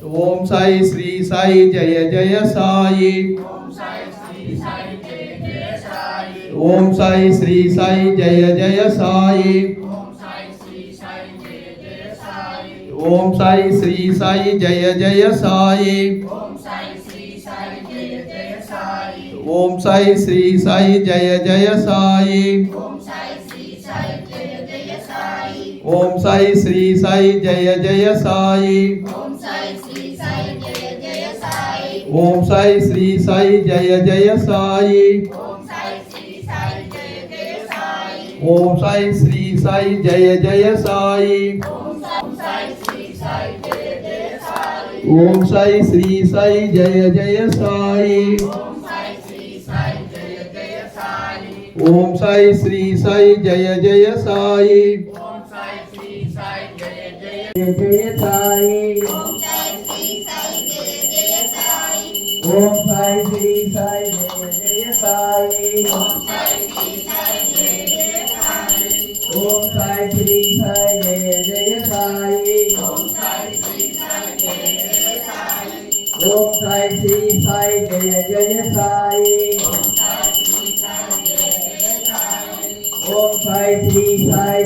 Om Sai Shri Sai Jaya Jaya Sai. Om Sai Shri Sai Jaya Jaya Sai. Om Sai Shri Sai Jaya Jaya Sai. Om Sai Shri Sai Jaya Jaya Sai. Om Sai Shri Sai Jaya Jaya Sai. Om Sai Shri Sai Jaya Jaya Sai. Om Sai Shri Sai Jaya Jaya Sai. Om Sai Shri Sai Jaya Jaya Sai. Om Sai Shri Sai Jaya Jaya Sai. Jaya Jaya Sai. Om Sai Shri Sai Jaya Jaya Sai. Om Sai Shri Sai Jaya Jaya Sai. Om Sai Shri Sai Jaya Jaya Sai. Om Sai Shri Sai